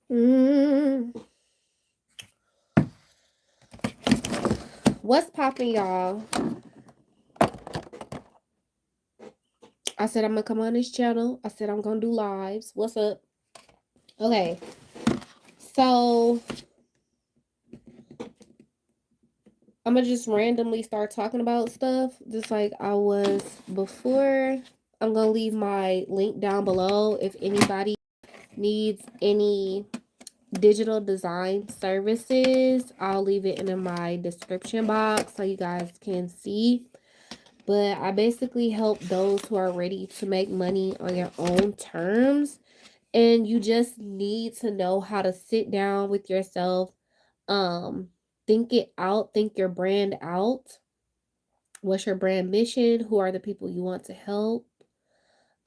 Mm, what's popping, y'all? I said I'm gonna come on this channel. I said I'm gonna do lives. What's up? Okay, so I'm gonna just randomly start talking about stuff, just like I was before. I'm gonna leave my link down below if anybody needs any digital design services. I'll leave it in my description box so you guys can see. But I basically help those who are ready to make money on your own terms. And you just need to know how to sit down with yourself, um, think it out, think your brand out. What's your brand mission? Who are the people you want to help?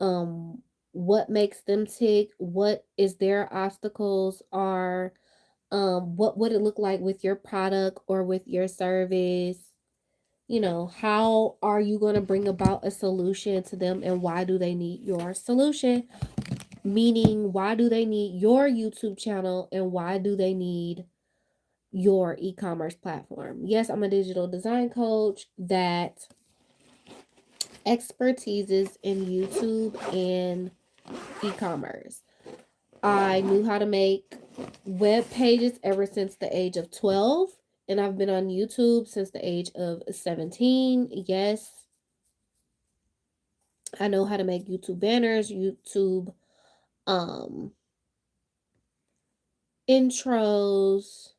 Um, what makes them tick? What is their obstacles? Are what would it look like with your product or with your service? How are you going to bring about a solution to them, and why do they need your solution? Meaning, why do they need your YouTube channel, and why do they need your e-commerce platform? Yes, I'm a digital design coach that expertises in YouTube and e-commerce. I knew how to make web pages ever since the age of 12, and I've been on YouTube since the age of 17. Yes, I know how to make YouTube banners, YouTube um intros,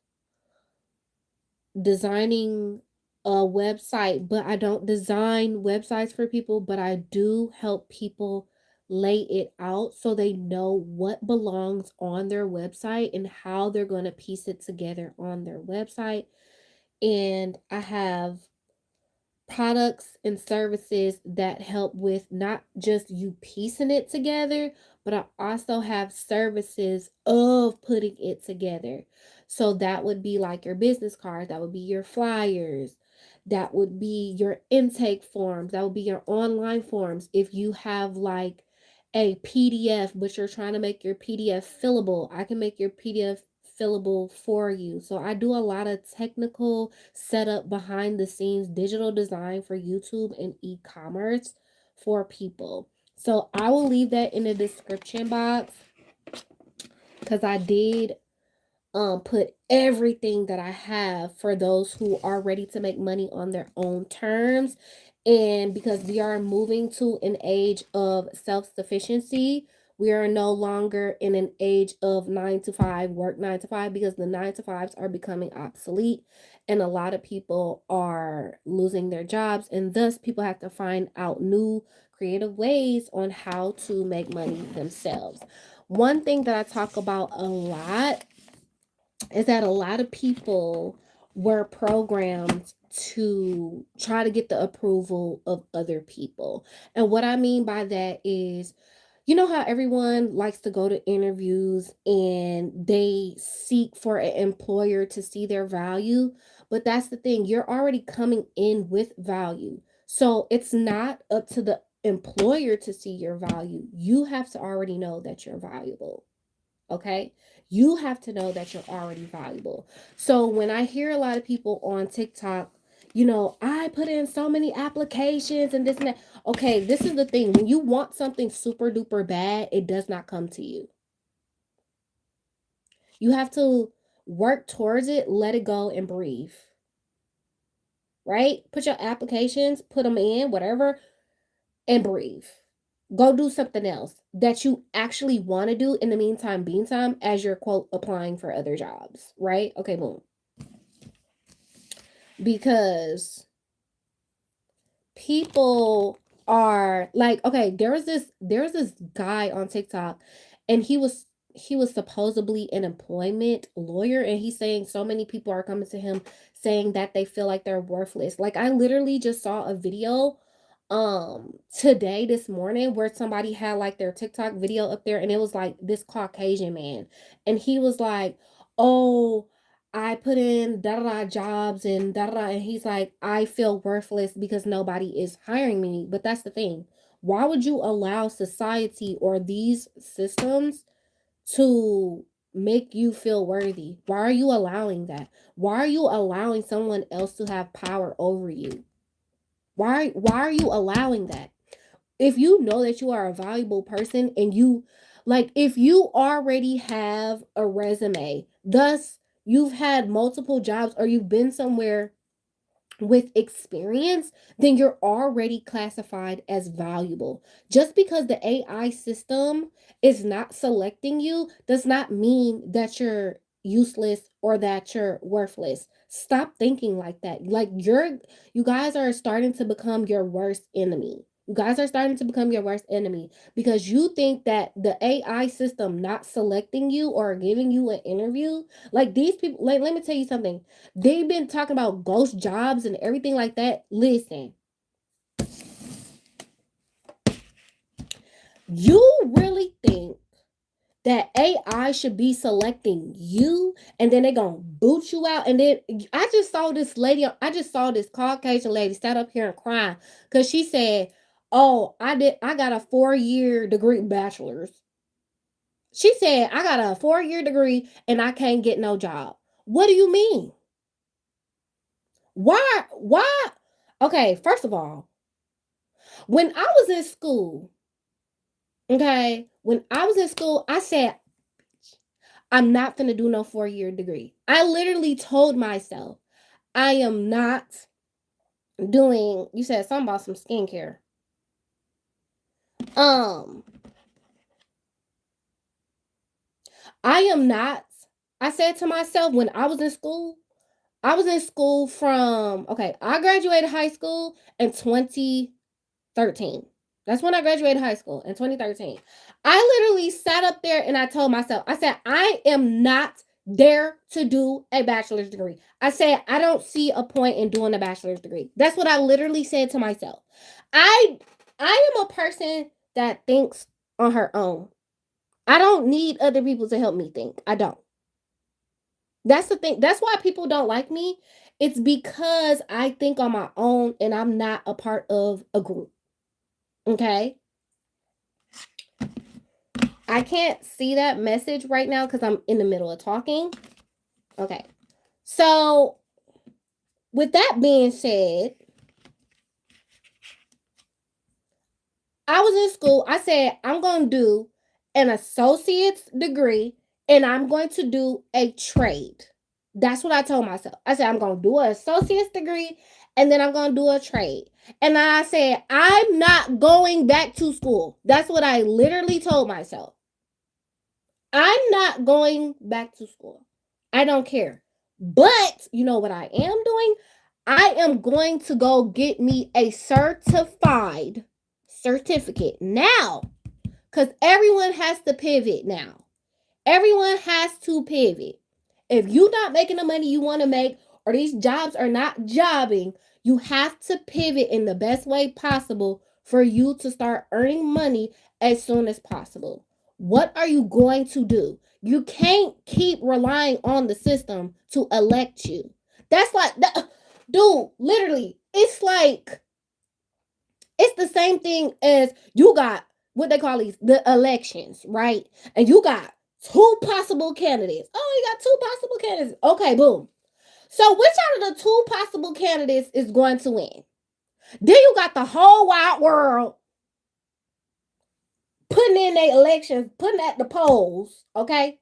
designing a website, but I don't design websites for people, but I do help people lay it out so they know what belongs on their website and how they're going to piece it together on their website. And I have products and services that help with not just you piecing it together, but I also have services of putting it together. So that would be like your business cards, that would be your flyers, that would be your intake forms, that would be your online forms. If you have like a PDF, but you're trying to make your PDF fillable, I can make your PDF fillable for you. So I do a lot of technical setup behind the scenes digital design for YouTube and e-commerce for people. So I will leave that in the description box because I did put everything that I have for those who are ready to make money on their own terms. And because we are moving to an age of self-sufficiency, we are no longer in an age of 9 to 5, work 9 to 5, because the 9 to 5s are becoming obsolete and a lot of people are losing their jobs. And thus, people have to find out new creative ways on how to make money themselves. One thing that I talk about a lot is that a lot of people were programmed to try to get the approval of other people. And what I mean by that is, you know how everyone likes to go to interviews and they seek for an employer to see their value? But that's the thing, you're already coming in with value. So it's not up to the employer to see your value. You have to already know that you're valuable. Okay. You have to know that you're already valuable. So when I hear a lot of people on TikTok, I put in so many applications and this and that. Okay, this is the thing. When you want something super duper bad, it does not come to you. You have to work towards it, let it go, and breathe. Right? Put your applications, put them in, whatever, and breathe. Go do something else that you actually want to do in the meantime, being time, as you're quote applying for other jobs, right? Okay, boom. Because people are like, okay, there's this guy on TikTok, and he was supposedly an employment lawyer, and he's saying so many people are coming to him saying that they feel like they're worthless. Like, I literally just saw a video today, this morning, where somebody had like their TikTok video up there, and it was like this Caucasian man, and he was like, oh, I put in da da da jobs and da da da, and he's like, I feel worthless because nobody is hiring me. But that's the thing. Why would you allow society or these systems to make you feel worthy? Why are you allowing that? Why are you allowing someone else to have power over you? Why are you allowing that? If you know that you are a valuable person and you like if you already have a resume, thus you've had multiple jobs or you've been somewhere with experience, then you're already classified as valuable. Just because the AI system is not selecting you does not mean that you're useless or that you're worthless. Stop thinking like that. Like you guys are starting to become your worst enemy. You guys are starting to become your worst enemy because you think that the AI system not selecting you or giving you an interview, like these people, like let me tell you something. They've been talking about ghost jobs and everything like that. Listen, you really think that AI should be selecting you and then they're gonna boot you out? And then I just saw this Caucasian lady sat up here and crying because she said, oh, I got a 4-year degree bachelor's. She said, I got a 4-year degree and I can't get no job. What do you mean? Why? Okay, first of all, when I was in school, okay, when I was in school, I said, I'm not gonna do no 4-year degree. I literally told myself, I am not doing, you said something about some skincare. Um, I am not, I said to myself when I was in school from, okay, I graduated high school in 2013. That's when I graduated high school in 2013. I literally sat up there and I told myself, I said, I am not there to do a bachelor's degree. I said, I don't see a point in doing a bachelor's degree. That's what I literally said to myself. I I am a person that thinks on her own. I don't need other people to help me think. I don't. That's the thing. That's why people don't like me. It's because I think on my own and I'm not a part of a group. Okay? I can't see that message right now because I'm in the middle of talking. Okay. So, with that being said, I was in school. I said, I'm going to do an associate's degree and I'm going to do a trade. That's what I told myself. I said, I'm going to do an associate's degree and then I'm going to do a trade. And then I said, I'm not going back to school. That's what I literally told myself. I'm not going back to school. I don't care. But you know what I am doing? I am going to go get me a certified certificate now. Because everyone has to pivot now. Everyone has to pivot. If you're not making the money you want to make, or these jobs are not jobbing, you have to pivot in the best way possible for you to start earning money as soon as possible. What are you going to do? You can't keep relying on the system to elect you. That's like, dude, literally, it's the same thing as you got what they call the elections, right? And you got two possible candidates. Oh, you got two possible candidates. Okay, boom. So which out of the two possible candidates is going to win? Then you got the whole wide world putting in their elections, putting at the polls, okay?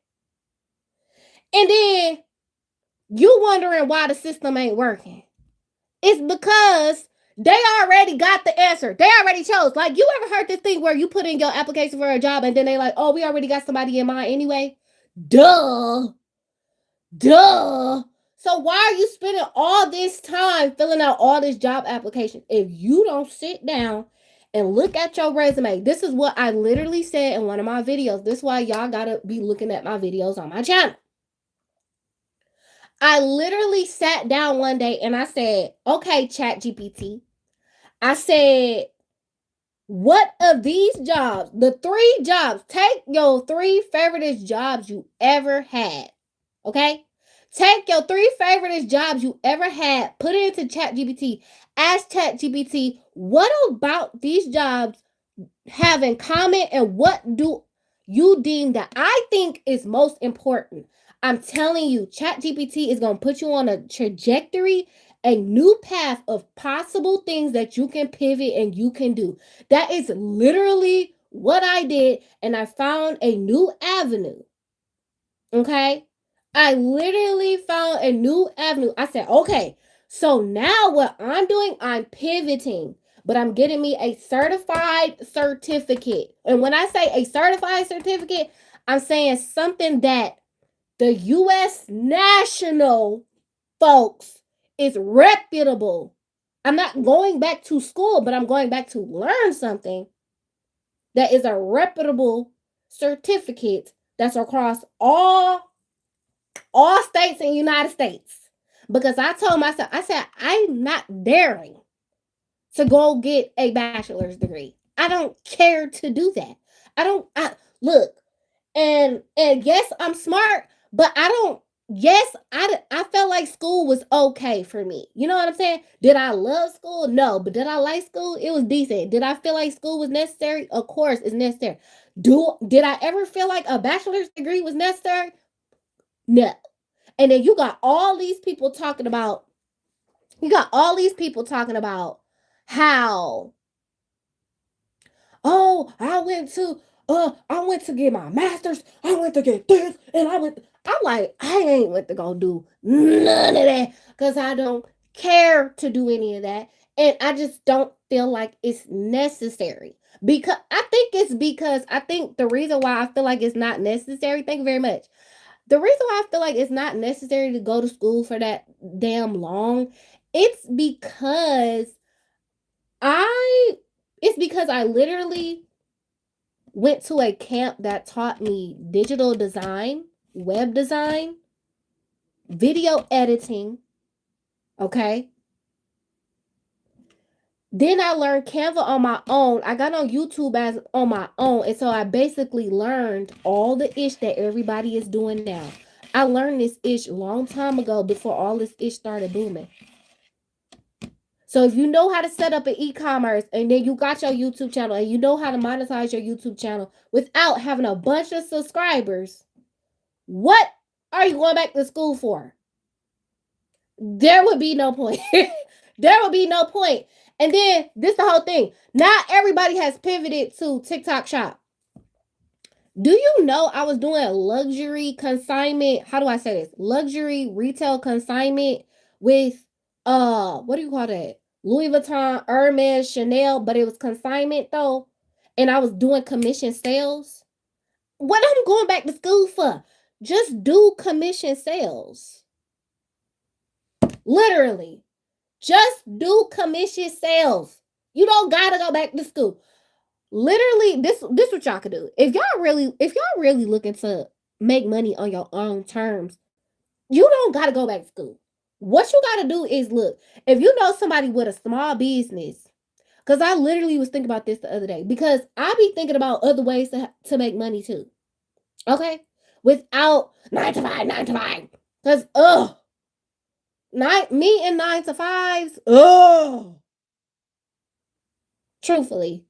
And then you wondering why the system ain't working. It's because they already got the answer. They already chose. Like, you ever heard this thing where you put in your application for a job and then they like, oh, we already got somebody in mind anyway? Duh. Duh. So why are you spending all this time filling out all this job application if you don't sit down and look at your resume? This is what I literally said in one of my videos. This is why y'all gotta be looking at my videos on my channel. I literally sat down one day and I said, okay, ChatGPT. I said, what of these jobs, the 3 jobs, take your 3 favorite jobs you ever had. Okay? Take your 3 favorite jobs you ever had, put it into ChatGPT. Ask ChatGPT, what about these jobs have in common and what do you deem that I think is most important. I'm telling you, ChatGPT is going to put you on a trajectory, a new path of possible things that you can pivot and you can do. That is literally what I did, and I found a new avenue. Okay? I literally found a new avenue. I said, okay, so now what I'm doing, I'm pivoting, but I'm getting me a certified certificate. And when I say a certified certificate, I'm saying something that the US national folks is reputable. I'm not going back to school, but I'm going back to learn something that is a reputable certificate that's across all states in the United States. Because I told myself, I said, I'm not daring to go get a bachelor's degree. I don't care to do that. I look, and yes, I'm smart, but I don't yes, I felt like school was okay for me. You know what I'm saying? Did I love school? No, but did I like school? It was decent. Did I feel like school was necessary? Of course, it's necessary. Did I ever feel like a bachelor's degree was necessary? No. And then you got all these people talking about how, oh, I went to get my master's, I went to get this, and I'm like, I ain't went to go do none of that because I don't care to do any of that. And I just don't feel like it's necessary. Because I think the reason why I feel like it's not necessary, thank you very much. The reason why I feel like it's not necessary to go to school for that damn long, it's because I I literally went to a camp that taught me digital design, web design, video editing, okay? Then I learned Canva on my own. I got on YouTube as on my own, and so I basically learned all the ish that everybody is doing now. I learned this ish long time ago before all this ish started booming. So if you know how to set up an e-commerce and then you got your YouTube channel and you know how to monetize your YouTube channel without having a bunch of subscribers, what are you going back to school for? There would be no point. There would be no point. And then this the whole thing. Not everybody has pivoted to TikTok Shop. Do you know I was doing a luxury consignment? How do I say this? Luxury retail consignment with what do you call that? Louis Vuitton, Hermes, Chanel, but it was consignment though. And I was doing commission sales. What I'm going back to school for? Just do commission sales. Literally. Just do commission sales. You don't gotta go back to school. Literally, this what y'all could do. If y'all really looking to make money on your own terms, you don't gotta go back to school. What you gotta do is look, if you know somebody with a small business, because I literally was thinking about this the other day, because I be thinking about other ways to make money too. Okay? Without 9 to 5, 9 to 5. Because me and 9 to 5s, truthfully.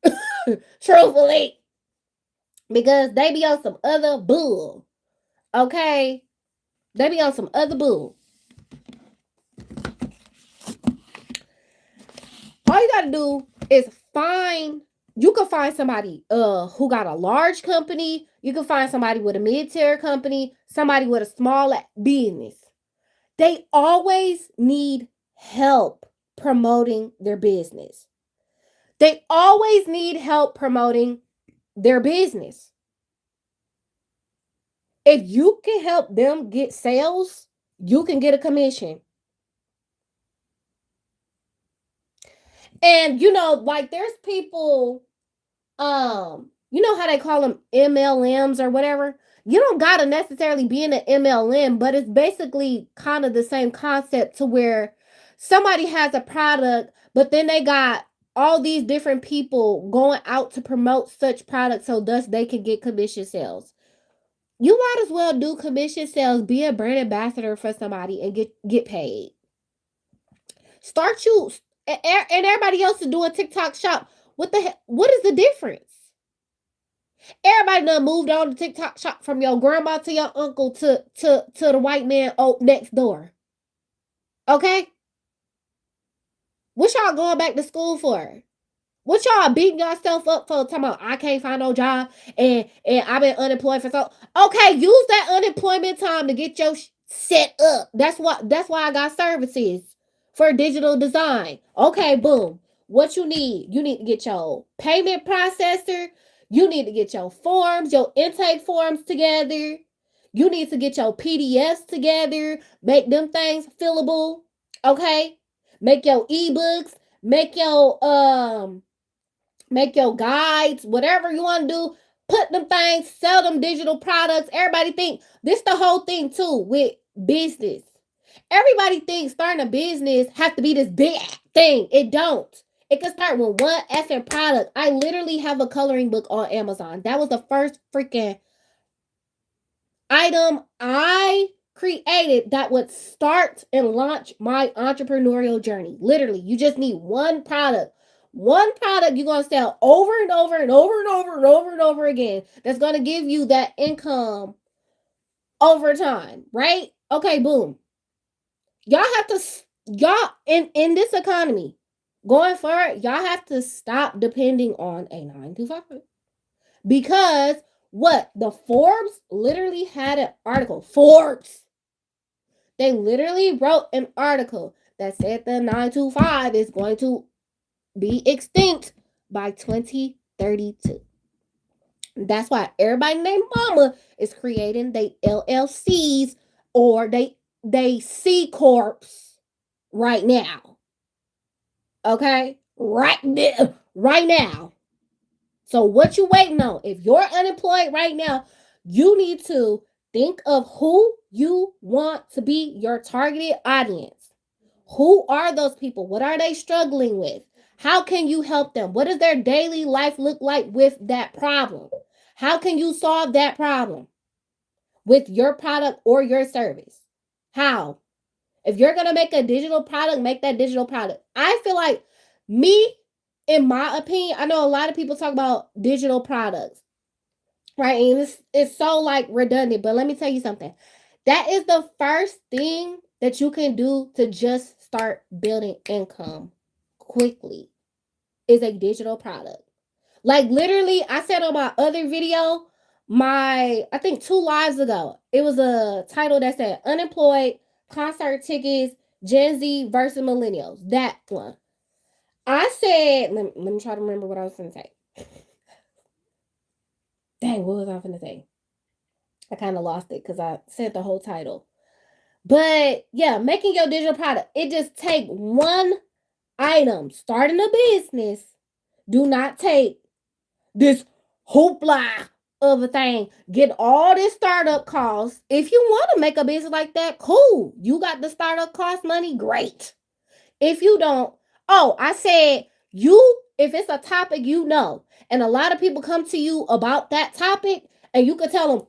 Truthfully. Because they be on some other bull. Okay? They be on some other bull. All you gotta do is you can find somebody who got a large company. You can find somebody with a mid-tier company, somebody with a small business. They always need help promoting their business. They always need help promoting their business. If you can help them get sales, you can get a commission. And like there's people, you know how they call them MLMs or whatever? You don't gotta necessarily be in an MLM, but it's basically kind of the same concept to where somebody has a product, but then they got all these different people going out to promote such products so thus they can get commission sales. You might as well do commission sales, be a brand ambassador for somebody and get paid. Start you and everybody else is doing TikTok shop. What is the difference? Everybody done moved on to TikTok shop from your grandma to your uncle to the white man next door. Okay? What y'all going back to school for? What y'all beating yourself up for? Talking about I can't find no job and I've been unemployed for so. Okay, use that unemployment time to get your set up. That's why I got services for digital design. Okay, boom. What you need? You need to get your payment processor. You need to get your forms, your intake forms together. You need to get your PDFs together. Make them things fillable. Okay? Make your ebooks. Make your guides, whatever you want to do, put them things, sell them digital products. Everybody think this the whole thing too with business. Everybody thinks starting a business have to be this big thing. It don't. It can start with one effing product. I literally have a coloring book on Amazon. That was the first freaking item I created that would start and launch my entrepreneurial journey. Literally, you just need one product. One product you're going to sell over and over and over and over and over and over again that's going to give you that income over time, right? Okay, boom. Y'all have to, y'all, in this economy, going forward, y'all have to stop depending on a 9 to 5. Because what? The Forbes literally had an article. Forbes. They literally wrote an article that said the 9 to 5 is going to be extinct by 2032. That's why everybody named Mama is creating they LLCs or they C corps right now. Okay? Right now. Right now. So what you waiting on? If you're unemployed right now, you need to think of who you want to be your targeted audience. Who are those people? What are they struggling with? How can you help them? What does their daily life look like with that problem? How can you solve that problem with your product or your service? How? If you're going to make a digital product, make that digital product. I feel like me, in my opinion, I know a lot of people talk about digital products, right? And it's so like redundant, but let me tell you something. That is the first thing that you can do to just start building income quickly is a digital product. Like literally, I said on my other video, I think 2 lives ago, it was a title that said unemployed concert tickets, Gen Z versus millennials. That one. I said, let me try to remember what I was going to say. Dang, what was I going to say? I kind of lost it because I said the whole title. But yeah, making your digital product, it just take one item. Starting a business, do not take this hoopla of a thing. Get all this startup costs. If you want to make a business like that, cool. You got the startup cost money, great. If you don't, I said if it's a topic and a lot of people come to you about that topic, and you could tell them,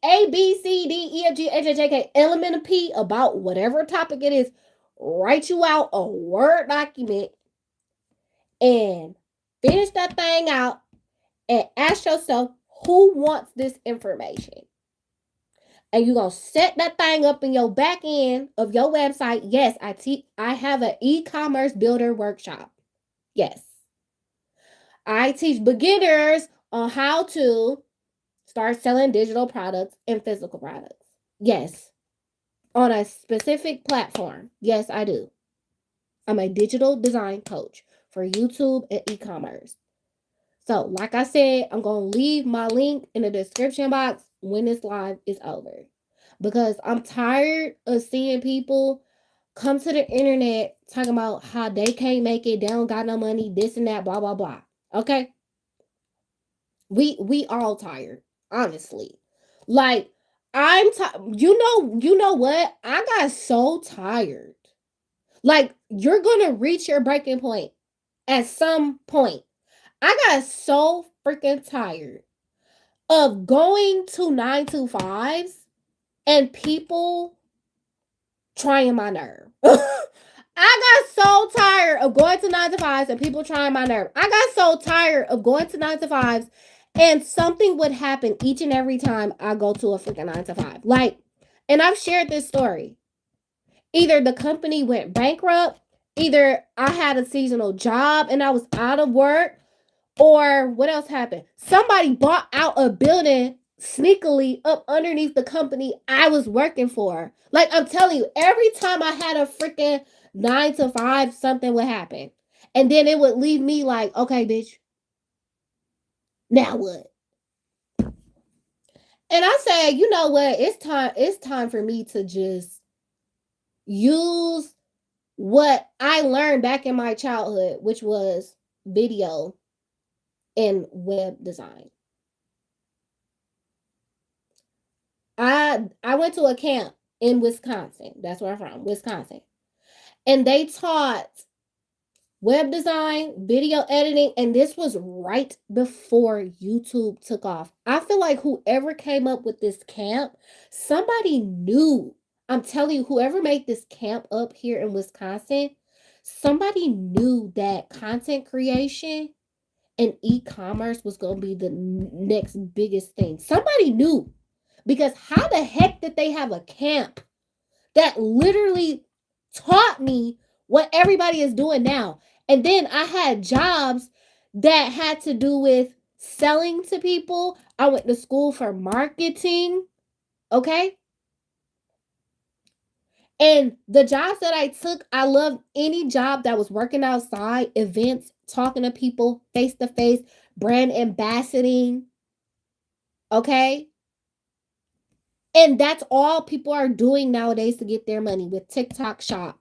A, B, C, D, E, F, G, H, I, J, K, L, M, N, P about whatever topic it is, write you out a Word document and finish that thing out and ask yourself who wants this information. And you're going to set that thing up in your back end of your website. Yes, I have an e-commerce builder workshop. Yes. I teach beginners on how to start selling digital products and physical products. Yes. On a specific platform. Yes, I do. I'm a digital design coach for YouTube and e-commerce. So, like I said, I'm going to leave my link in the description box when this live is over. Because I'm tired of seeing people come to the internet talking about how they can't make it, they don't got no money, this and that, blah, blah, blah. Okay? We all tired, honestly. Like, you know what? I got so tired. Like, you're going to reach your breaking point at some point. I got so freaking tired of going to 9 to 5s and people trying my nerve. I got so tired of going to 9 to 5s and people trying my nerve. I got so tired of going to 9 to 5s And something would happen each and every time I go to a freaking 9 to 5. Like, and I've shared this story. Either the company went bankrupt, either I had a seasonal job and I was out of work, or what else happened? Somebody bought out a building sneakily up underneath the company I was working for. Like, I'm telling you, every time I had a freaking 9 to 5, something would happen. And then it would leave me like, okay, bitch, now what? And I said, you know what? It's time for me to just use what I learned back in my childhood, which was video and web design. I went to a camp in Wisconsin. That's where I'm from, Wisconsin. And they taught web design, video editing, and this was right before YouTube took off. I feel like whoever came up with this camp, somebody knew. I'm telling you, whoever made this camp up here in Wisconsin, somebody knew that content creation and e-commerce was going to be the next biggest thing. Somebody knew. Because how the heck did they have a camp that literally taught me what everybody is doing now? And then I had jobs that had to do with selling to people. I went to school for marketing, okay? And the jobs that I took, I loved any job that was working outside, events, talking to people face to face, brand ambassadoring, okay? And that's all people are doing nowadays to get their money with TikTok Shop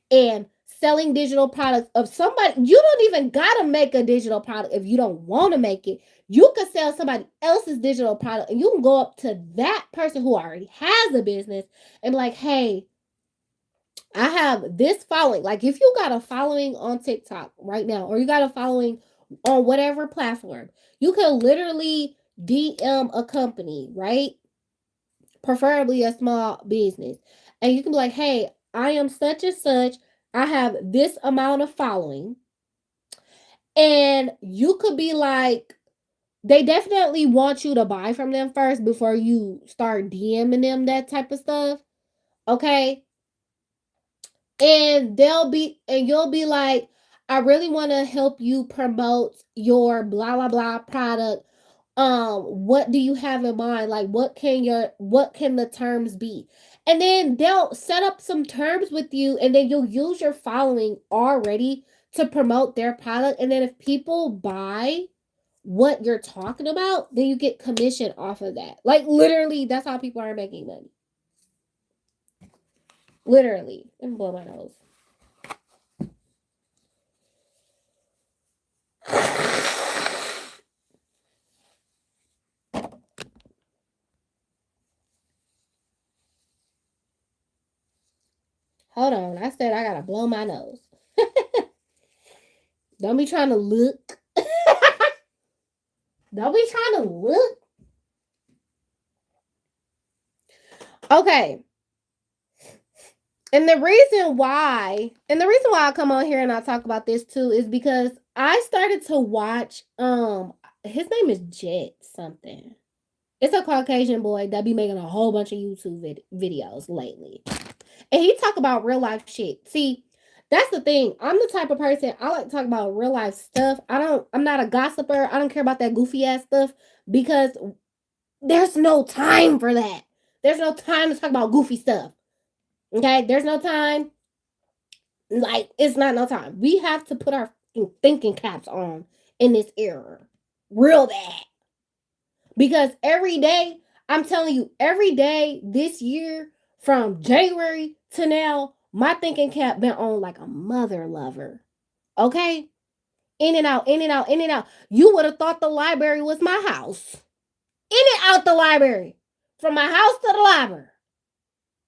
and selling digital products of somebody. You don't even gotta make a digital product if you don't want to make it. You could sell somebody else's digital product and you can go up to that person who already has a business and be like, hey, I have this following. Like if you got a following on TikTok right now, or you got a following on whatever platform, you can literally DM a company, right? Preferably a small business. And you can be like, hey, I am such and such. I have this amount of following. And you could be like, they definitely want you to buy from them first before you start DMing them that type of stuff. Okay. And you'll be like, I really want to help you promote your blah blah blah product. What do you have in mind? Like what can the terms be? And then they'll set up some terms with you, and then you'll use your following already to promote their product. And then if people buy what you're talking about, then you get commission off of that. Like literally, that's how people are making money. Literally. Let me blow my nose. Hold on. I said I gotta blow my nose. Don't be trying to look. Don't be trying to look. Okay. And the reason why I come on here and I talk about this too is because I started to watch his name is Jet something. It's a Caucasian boy that be making a whole bunch of YouTube videos lately. And he talk about real life shit. See, that's the thing. I'm the type of person I like to talk about real life stuff. I'm not a gossiper. I don't care about that goofy ass stuff because there's no time for that. There's no time to talk about goofy stuff. Okay? There's no time. Like, it's not no time. We have to put our thinking caps on in this era. Real bad. Because every day, I'm telling you, every day this year, from January to now, my thinking cap been on like a mother lover. Okay? In and out, in and out, in and out. You would have thought the library was my house. In and out the library. From my house to the library.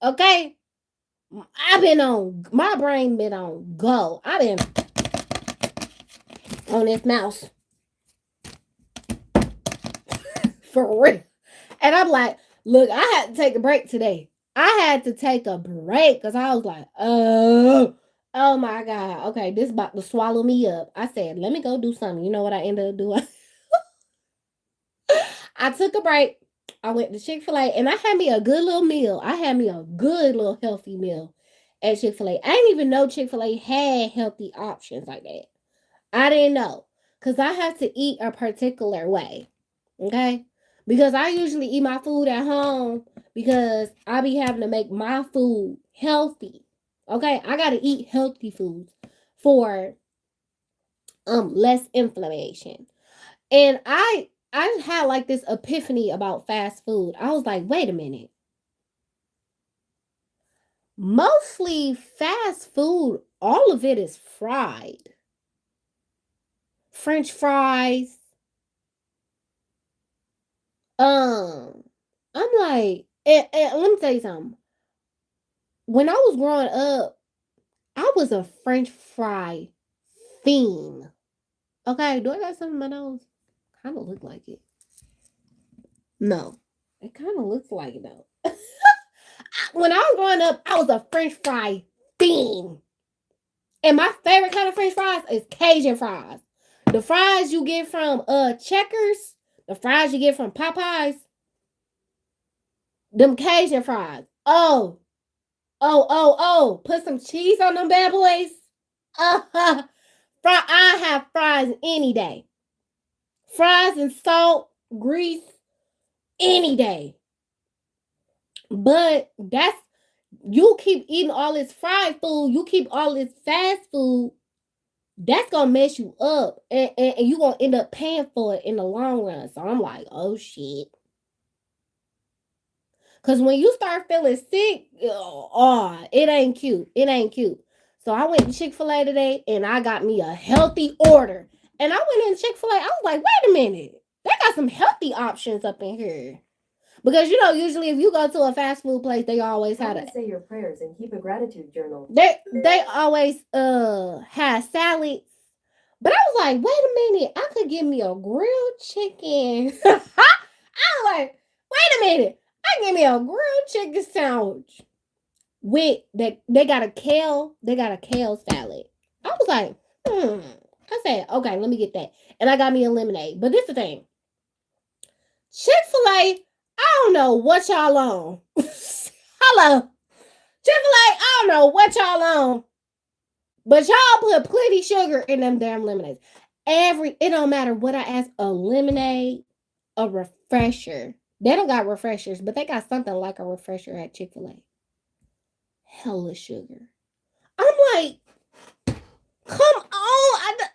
Okay? My brain been on go. I've been on this mouse. For real. And I'm like, look, I had to take a break today. I had to take a break because I was like, oh my God. Okay, this about to swallow me up. I said, let me go do something. You know what I ended up doing? I took a break. I went to Chick-fil-A and I had me a good little meal. I had me a good little healthy meal at Chick-fil-A. I didn't even know Chick-fil-A had healthy options like that. I didn't know. Because I have to eat a particular way. Okay? Because I usually eat my food at home because I be having to make my food healthy. Okay? I gotta eat healthy foods for less inflammation. And I had like this epiphany about fast food. I was like, wait a minute. Mostly fast food, all of it is fried. French fries. Um, I'm like, and let me tell you something. When I was growing up, I was a French fry fiend. Okay, do I got something in my nose? Kind of look like it. No, it kind of looks like it though. When I was growing up, I was a French fry fiend. And my favorite kind of French fries is Cajun fries. The fries you get from Checkers, the fries you get from Popeyes, them Cajun fries. Oh. Put some cheese on them bad boys. I have fries any day. Fries and salt, grease, any day. But that's you keep eating all this fried food, you keep all this fast food, that's gonna mess you up, and you gonna end up paying for it in the long run. So I'm like, oh shit. Cause when you start feeling sick, it ain't cute. It ain't cute. So I went to Chick-fil-A today and I got me a healthy order. And I went in Chick-fil-A, I was like, wait a minute. They got some healthy options up in here. Because usually if you go to a fast food place, they always have to say your prayers and keep a gratitude journal. They always have salads. But I was like, wait a minute, I could give me a grilled chicken. I was like, wait a minute, I can give me a grilled chicken sandwich with that. They got a kale salad. I was like, I said, okay, let me get that, and I got me a lemonade. But this is the thing, Chick-fil-A, I don't know what y'all on. Hello, Chick-fil-A, I don't know what y'all on, but y'all put plenty sugar in them damn lemonades. It don't matter what I ask, a lemonade, a refresher. They don't got refreshers, but they got something like a refresher at Chick-fil-A. Hella sugar. I'm like, come on.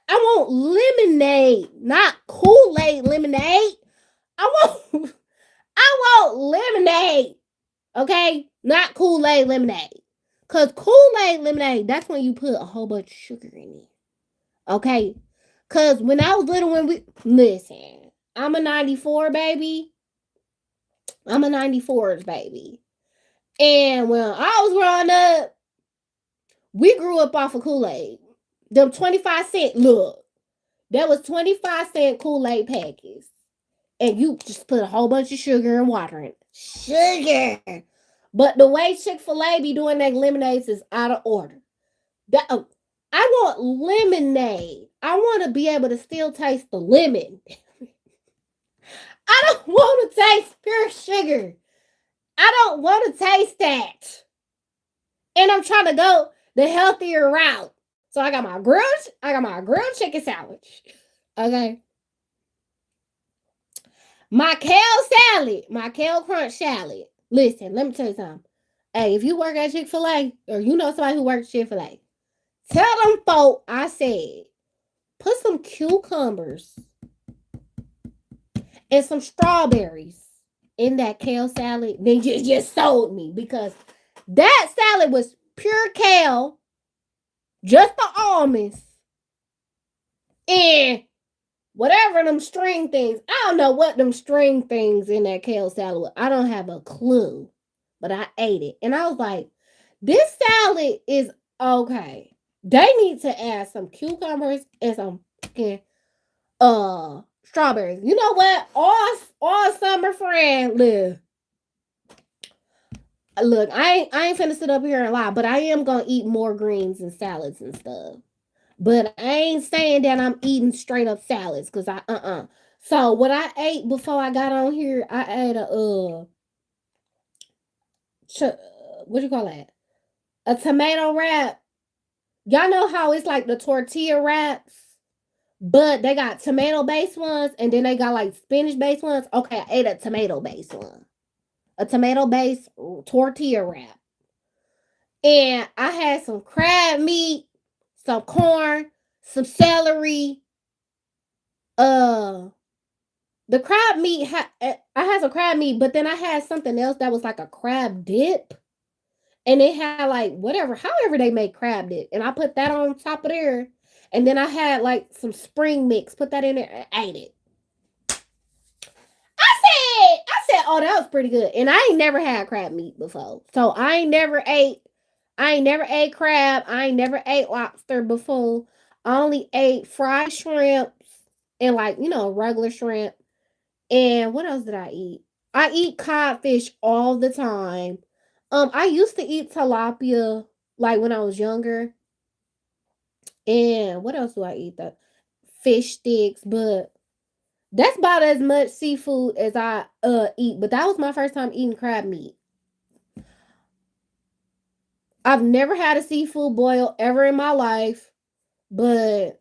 I want lemonade, not Kool-Aid lemonade. I want I want lemonade. Okay? Not Kool-Aid lemonade. Cause Kool-Aid lemonade, that's when you put a whole bunch of sugar in it. Okay? Cause when I was little, listen, I'm a 94 baby. I'm a 94's baby. And when I was growing up, we grew up off of Kool-Aid. Them 25-cent, look, that was 25-cent Kool-Aid packets. And you just put a whole bunch of sugar and water in it. Sugar. But the way Chick-fil-A be doing their lemonades is out of order. I want lemonade. I want to be able to still taste the lemon. I don't want to taste pure sugar. I don't want to taste that. And I'm trying to go the healthier route. So I got my grilled chicken sandwich. Okay. My kale crunch salad. Listen, let me tell you something. Hey, if you work at Chick-fil-A or you know somebody who works at Chick-fil-A, tell them folk I said, put some cucumbers and some strawberries in that kale salad. Then you just sold me because that salad was pure kale, just the almonds, and whatever them string things. I don't know what them string things in that kale salad were. I don't have a clue. But I ate it. And I was like, this salad is okay. They need to add some cucumbers and some strawberries. You know what? All summer friend live. Look, I ain't finna sit up here and lie, but I am gonna eat more greens and salads and stuff. But I ain't saying that I'm eating straight up salads because I So what I ate before I got on here, I ate a what do you call that? A tomato wrap. Y'all know how it's like the tortilla wraps, but they got tomato based ones and then they got like spinach based ones. Okay, I ate a tomato based one. A tomato based tortilla wrap. And I had some crab meat, some corn, some celery. Uh, the crab meat, I had some crab meat, but then I had something else that was like a crab dip. And they had like whatever, however they make crab dip. And I put that on top of there. And then I had like some spring mix, put that in there and ate it. Oh, that was pretty good. And I ain't never had crab meat before. So I ain't never ate crab. I ain't never ate lobster before. I only ate fried shrimps and like, regular shrimp. And what else did I eat? I eat codfish all the time. I used to eat tilapia like when I was younger. And what else do I eat? The fish sticks, but that's about as much seafood as I eat. But that was my first time eating crab meat. I've never had a seafood boil ever in my life, but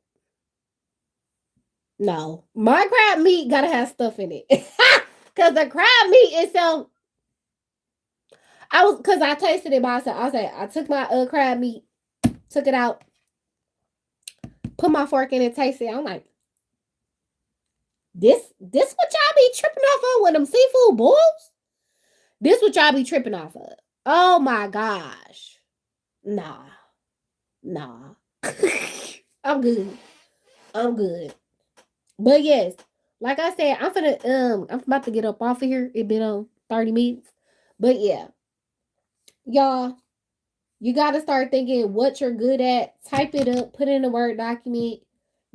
no, my crab meat gotta have stuff in it. Cause the crab meat itself, cause I tasted it myself. I took my crab meat, took it out, put my fork in it, tasted it. I'm like, this what y'all be tripping off on when them seafood boils? This what y'all be tripping off of? Oh my gosh, nah, nah. I'm good. I'm good. But yes, like I said, I'm about to get up off of here. It been on 30 minutes. But yeah, y'all, you gotta start thinking what you're good at. Type it up, put it in a Word document,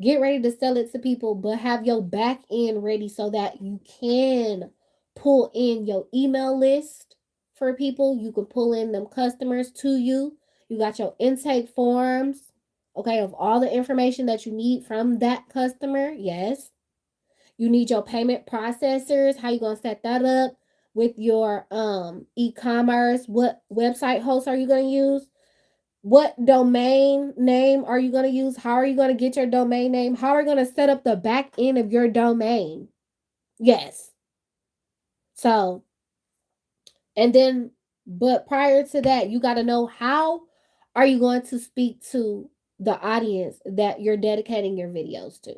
get ready to sell it to people, but have your back end ready so that you can pull in your email list for people. You can pull in them customers to you. You got your intake forms, okay, of all the information that you need from that customer. Yes. You need your payment processors. How you gonna set that up with your e-commerce? What website host are you gonna use? What domain name are you gonna use? How are you gonna get your domain name? How are you gonna set up the back end of your domain? Yes. So, and then, but prior to that, you got to know how are you going to speak to the audience that you're dedicating your videos to,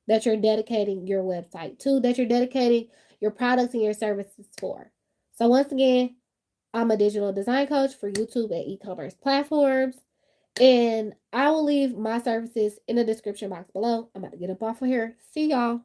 that you're dedicating your website to, that you're dedicating your products and your services for. So once again, I'm a digital design coach for YouTube and e-commerce platforms. And I will leave my services in the description box below. I'm about to get up off of here. See y'all.